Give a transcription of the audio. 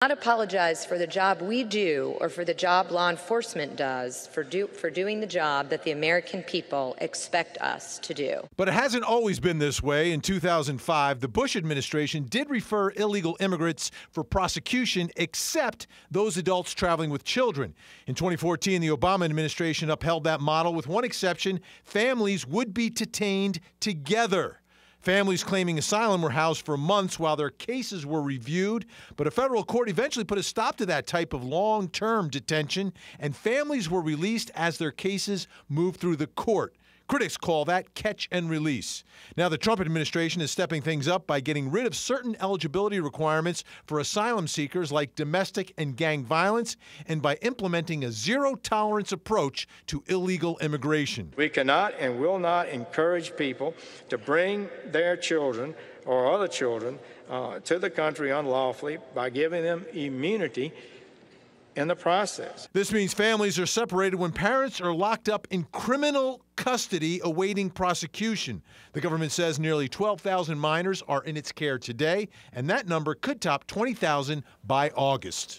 Not apologize for the job we do or for the job law enforcement does for doing the job that the American people expect us to do. But it hasn't always been this way. In 2005, the Bush administration did refer illegal immigrants for prosecution, except those adults traveling with children. In 2014, the Obama administration upheld that model with one exception: families would be detained together. Families claiming asylum were housed for months while their cases were reviewed, but a federal court eventually put a stop to that type of long-term detention, and families were released as their cases moved through the court. Critics call that catch and release. Now, the Trump administration is stepping things up by getting rid of certain eligibility requirements for asylum seekers like domestic and gang violence, and by implementing a zero-tolerance approach to illegal immigration. We cannot and will not encourage people to bring their children or other children to the country unlawfully by giving them immunity in the process. This means families are separated when parents are locked up in criminal custody awaiting prosecution. The government says nearly 12,000 minors are in its care today, and that number could top 20,000 by August.